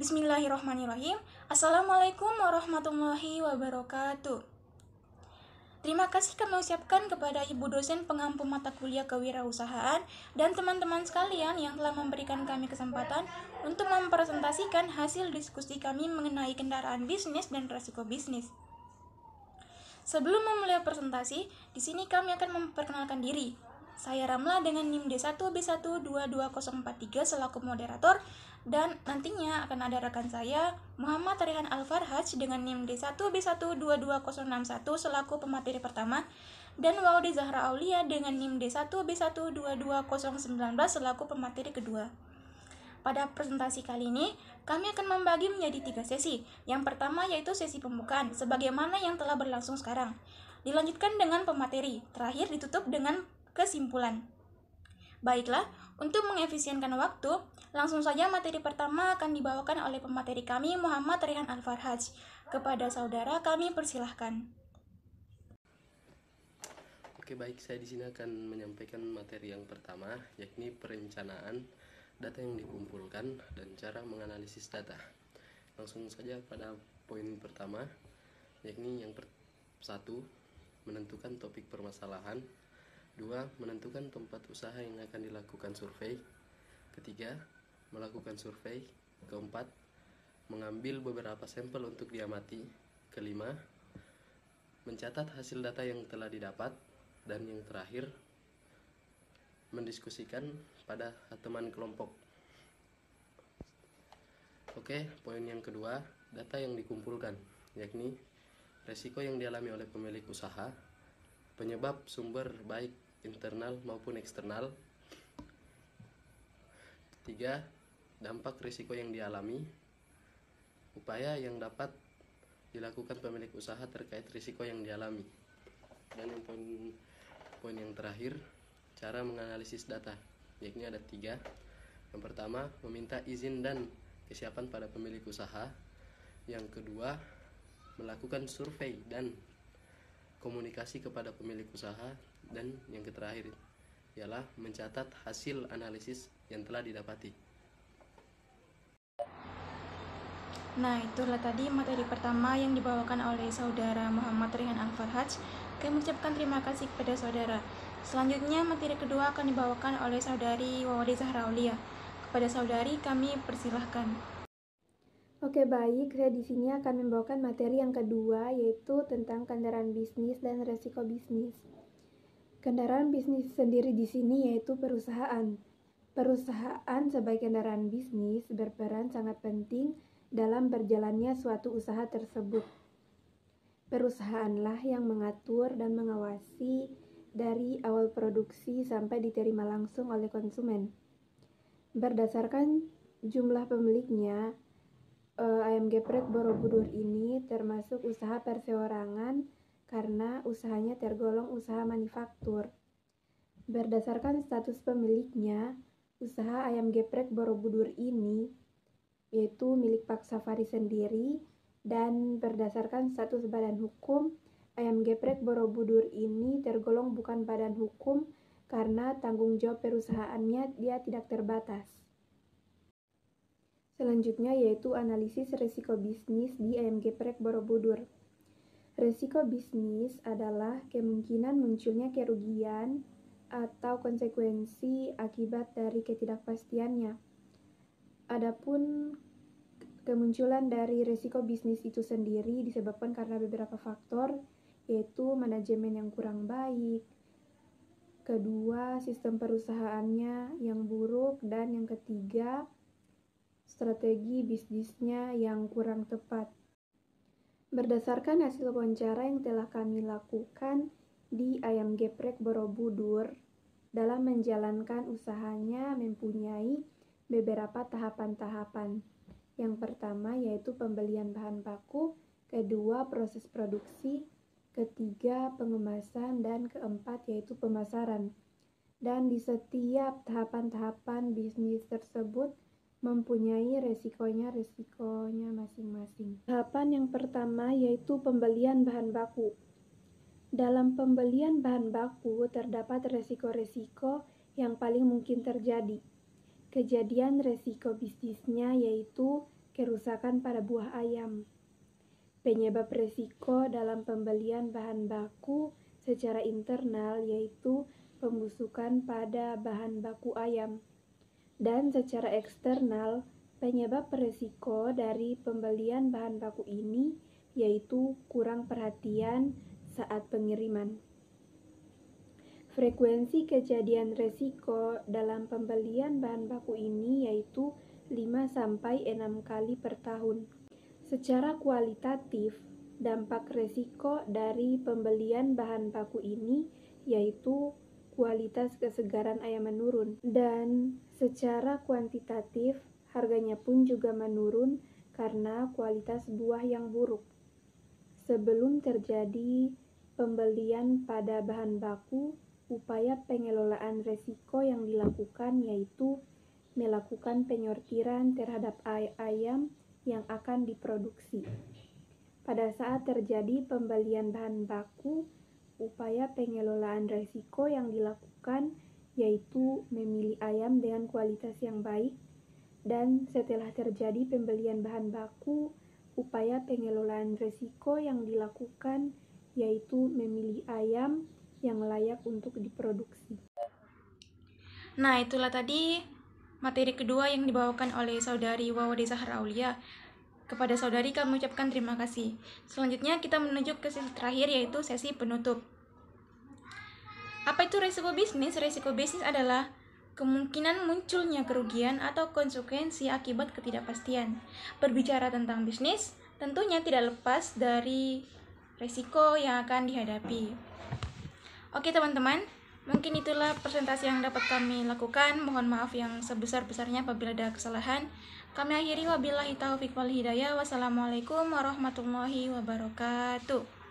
Bismillahirrahmanirrahim. Assalamualaikum warahmatullahi wabarakatuh. Terima kasih kami ucapkan kepada Ibu dosen pengampu mata kuliah kewirausahaan dan teman-teman sekalian yang telah memberikan kami kesempatan untuk mempresentasikan hasil diskusi kami mengenai kendaraan bisnis dan resiko bisnis. Sebelum memulai presentasi, di sini kami akan memperkenalkan diri. Saya Ramla dengan NIM D1B122043 selaku moderator, dan nantinya akan ada rekan saya Muhammad Rehan Al-Farhaj dengan NIM D1B122061 selaku pemateri pertama, dan Waudi Zahra Aulia dengan NIM D1B122019 selaku pemateri kedua. Pada presentasi kali ini, kami akan membagi menjadi 3 sesi. Yang pertama yaitu sesi pembukaan, sebagaimana yang telah berlangsung sekarang. Dilanjutkan dengan pemateri, terakhir ditutup dengan kesimpulan. Baiklah, untuk mengefisienkan waktu, langsung saja materi pertama akan dibawakan oleh pemateri kami Muhammad Rehan Al-Farhaj. Kepada saudara kami persilahkan. Oke, baik, saya di sini akan menyampaikan materi yang pertama, yakni perencanaan data yang dikumpulkan dan cara menganalisis data. Langsung saja pada poin pertama, yakni yang satu, menentukan topik permasalahan. 2. Menentukan tempat usaha yang akan dilakukan survei. Ketiga, melakukan survei. Keempat, mengambil beberapa sampel untuk diamati. Kelima, mencatat hasil data yang telah didapat. Dan yang terakhir, mendiskusikan pada teman kelompok. Oke, poin yang kedua, data yang dikumpulkan, yakni resiko yang dialami oleh pemilik usaha, penyebab sumber baik internal maupun eksternal. 3. Dampak risiko yang dialami, upaya yang dapat dilakukan pemilik usaha terkait risiko yang dialami. Dan yang poin yang terakhir, cara menganalisis data, yakni ada 3. Yang pertama, meminta izin dan kesiapan pada pemilik usaha. Yang kedua, melakukan survei dan komunikasi kepada pemilik usaha. Dan yang terakhir ialah mencatat hasil analisis yang telah didapati. Nah, itulah tadi materi pertama yang dibawakan oleh saudara Muhammad Rehan Al-Farhaj. Kami mengucapkan terima kasih kepada saudara. Selanjutnya, materi kedua akan dibawakan oleh saudari Waudi Zahra Aulia. Kepada saudari, kami persilahkan. Oke, baik. Saya di sini akan membawakan materi yang kedua, yaitu tentang kendaraan bisnis dan resiko bisnis. Kendaraan bisnis sendiri di sini yaitu perusahaan. Perusahaan sebagai kendaraan bisnis berperan sangat penting dalam berjalannya suatu usaha tersebut. Perusahaanlah yang mengatur dan mengawasi dari awal produksi sampai diterima langsung oleh konsumen. Berdasarkan jumlah pemiliknya, Ayam Geprek Borobudur ini termasuk usaha perseorangan karena usahanya tergolong usaha manufaktur. Berdasarkan status pemiliknya, usaha Ayam Geprek Borobudur ini yaitu milik Pak Safari sendiri, dan berdasarkan status badan hukum, Ayam Geprek Borobudur ini tergolong bukan badan hukum karena tanggung jawab perusahaannya dia tidak terbatas. Selanjutnya yaitu analisis resiko bisnis di Ayam Geprek Borobudur. Resiko bisnis adalah kemungkinan munculnya kerugian atau konsekuensi akibat dari ketidakpastiannya. Adapun kemunculan dari resiko bisnis itu sendiri disebabkan karena beberapa faktor, yaitu manajemen yang kurang baik, kedua, sistem perusahaannya yang buruk, dan yang ketiga, strategi bisnisnya yang kurang tepat. Berdasarkan hasil wawancara yang telah kami lakukan di Ayam Geprek Borobudur, dalam menjalankan usahanya mempunyai beberapa tahapan-tahapan. Yang pertama yaitu pembelian bahan baku, kedua proses produksi, ketiga pengemasan, dan keempat yaitu pemasaran. Dan di setiap tahapan-tahapan bisnis tersebut mempunyai resikonya masing-masing. Tahapan yang pertama yaitu pembelian bahan baku. Dalam pembelian bahan baku terdapat resiko-resiko yang paling mungkin terjadi. Kejadian resiko bisnisnya yaitu kerusakan pada buah ayam. Penyebab resiko dalam pembelian bahan baku secara internal yaitu pembusukan pada bahan baku ayam. Dan secara eksternal, penyebab resiko dari pembelian bahan baku ini yaitu kurang perhatian saat pengiriman. Frekuensi kejadian resiko dalam pembelian bahan baku ini yaitu 5-6 kali per tahun. Secara kualitatif, dampak resiko dari pembelian bahan baku ini yaitu kualitas kesegaran ayam menurun, dan secara kuantitatif harganya pun juga menurun karena kualitas buah yang buruk. Sebelum terjadi pembelian pada bahan baku, upaya pengelolaan resiko yang dilakukan yaitu melakukan penyortiran terhadap ayam yang akan diproduksi. Pada saat terjadi pembelian bahan baku, upaya pengelolaan risiko yang dilakukan yaitu memilih ayam dengan kualitas yang baik, dan setelah terjadi pembelian bahan baku, upaya pengelolaan risiko yang dilakukan yaitu memilih ayam yang layak untuk diproduksi. Nah, itulah tadi materi kedua yang dibawakan oleh Saudari Wawade Zahra Aulia. Kepada saudari kami ucapkan terima kasih. Selanjutnya kita menuju ke sesi terakhir yaitu sesi penutup. Apa itu risiko bisnis? Risiko bisnis adalah kemungkinan munculnya kerugian atau konsekuensi akibat ketidakpastian. Berbicara tentang bisnis, tentunya tidak lepas dari risiko yang akan dihadapi. Oke teman-teman, mungkin itulah presentasi yang dapat kami lakukan. Mohon maaf yang sebesar-besarnya apabila ada kesalahan. Kami akhiri wabillahi taufiq wal hidayah. Wassalamualaikum warahmatullahi wabarakatuh.